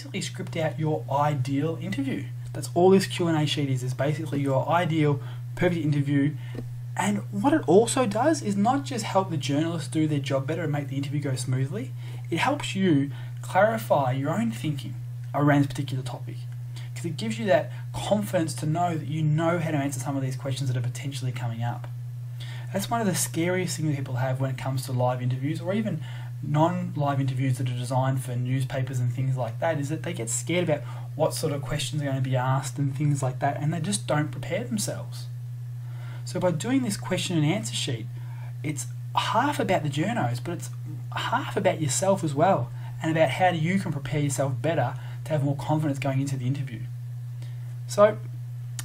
basically script out your ideal interview. That's all this Q&A sheet is basically your ideal, perfect interview. And what it also does is not just help the journalists do their job better and make the interview go smoothly, it helps you clarify your own thinking around this particular topic. Because it gives you that confidence to know that you know how to answer some of these questions that are potentially coming up. That's one of the scariest things that people have when it comes to live interviews, or even non-live interviews that are designed for newspapers and things like that, is that they get scared about what sort of questions are going to be asked and things like that, and they just don't prepare themselves. So by doing this question and answer sheet, it's half about the journos, but it's half about yourself as well, and about how you can prepare yourself better to have more confidence going into the interview. So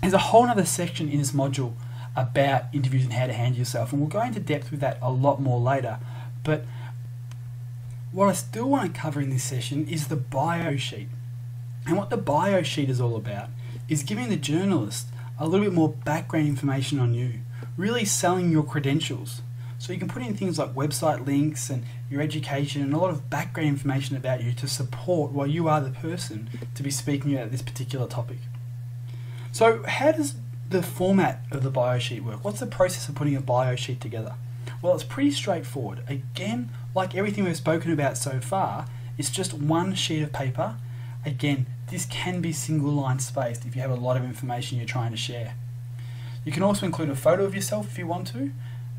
there's a whole other section in this module about interviews and how to handle yourself, and we'll go into depth with that a lot more later. But what I still want to cover in this session is the bio sheet. And what the bio sheet is all about is giving the journalist a little bit more background information on you, really selling your credentials. So you can put in things like website links and your education and a lot of background information about you to support why you are the person to be speaking about this particular topic. So how does the format of the bio sheet work? What's the process of putting a bio sheet together? Well, it's pretty straightforward. Again, like everything we've spoken about so far, it's just one sheet of paper. Again, this can be single line spaced if you have a lot of information you're trying to share. You can also include a photo of yourself if you want to,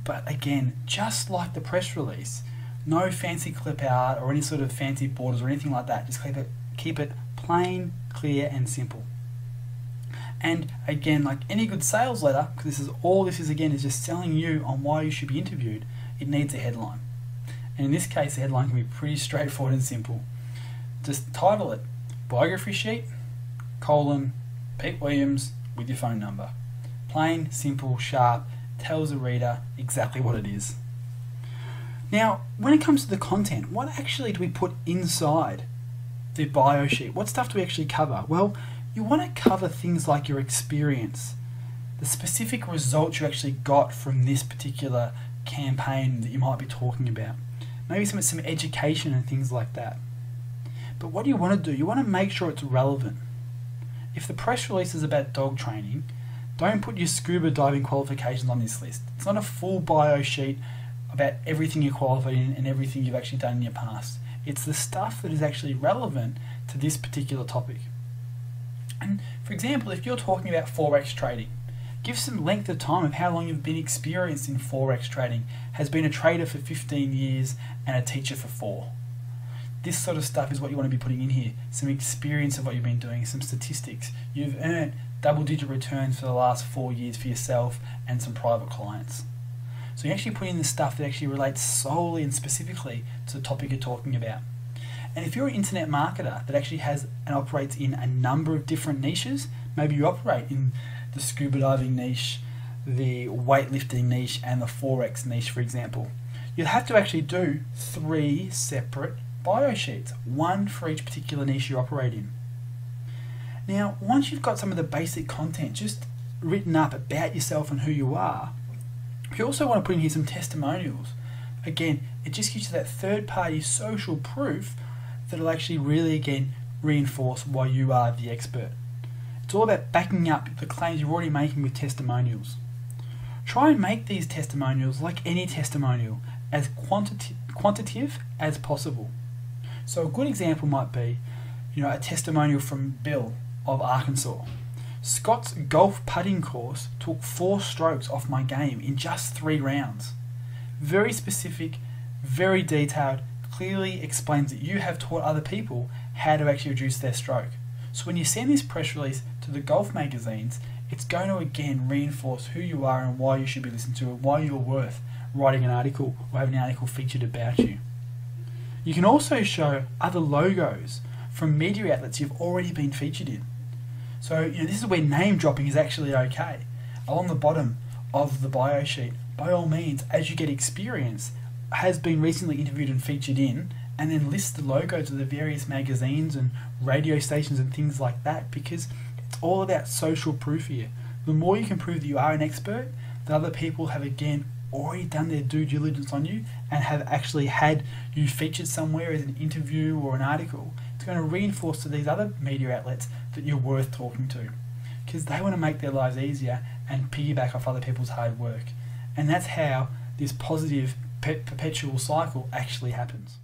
but again, just like the press release, no fancy clip art or any sort of fancy borders or anything like that. Just keep it plain, clear and simple. And again, like any good sales letter, because this is again is just selling you on why you should be interviewed, it needs a headline. And in this case, the headline can be pretty straightforward and simple. Just title it, biography sheet, Pete Williams with your phone number. Plain, simple, sharp, tells the reader exactly what it is. Now, when it comes to the content, what actually do we put inside the bio sheet? What stuff do we actually cover? Well, you want to cover things like your experience, the specific results you actually got from this particular campaign that you might be talking about. Maybe some education and things like that. But what do you want to do? You want to make sure it's relevant. If the press release is about dog training, don't put your scuba diving qualifications on this list. It's not a full bio sheet about everything you're qualified in and everything you've actually done in your past. It's the stuff that is actually relevant to this particular topic. And for example, if you're talking about Forex trading, give some length of time of how long you've been experienced in Forex trading. Has been a trader for 15 years and a teacher for 4. This sort of stuff is what you want to be putting in here. Some experience of what you've been doing, some statistics. You've earned double-digit returns for the last 4 years for yourself and some private clients. So you actually put in the stuff that actually relates solely and specifically to the topic you're talking about. And if you're an internet marketer that actually has and operates in a number of different niches, maybe you operate in the scuba diving niche, the weightlifting niche, and the Forex niche, for example, you'll have to actually do 3 separate bio sheets, one for each particular niche you operate in. Now, once you've got some of the basic content just written up about yourself and who you are, you also want to put in here some testimonials. Again, it just gives you that third-party social proof that'll actually really, again, reinforce why you are the expert. It's all about backing up the claims you're already making with testimonials. Try and make these testimonials, like any testimonial, as quantitative as possible. So a good example might be, a testimonial from Bill of Arkansas. Scott's golf putting course took 4 strokes off my game in just 3 rounds. Very specific, very detailed, clearly explains that you have taught other people how to actually reduce their stroke. So when you send this press release to the golf magazines, it's going to again reinforce who you are and why you should be listened to and why you're worth writing an article or having an article featured about you. You can also show other logos from media outlets you've already been featured in. So this is where name dropping is actually okay. Along the bottom of the bio sheet, by all means, as you get experience, has been recently interviewed and featured in, and then list the logos of the various magazines and radio stations and things like that, because it's all about social proof here. The more you can prove that you are an expert, the other people have again already done their due diligence on you and have actually had you featured somewhere as an interview or an article. it's going to reinforce to these other media outlets that you're worth talking to, because they want to make their lives easier and piggyback off other people's hard work. And that's how this positive perpetual cycle actually happens.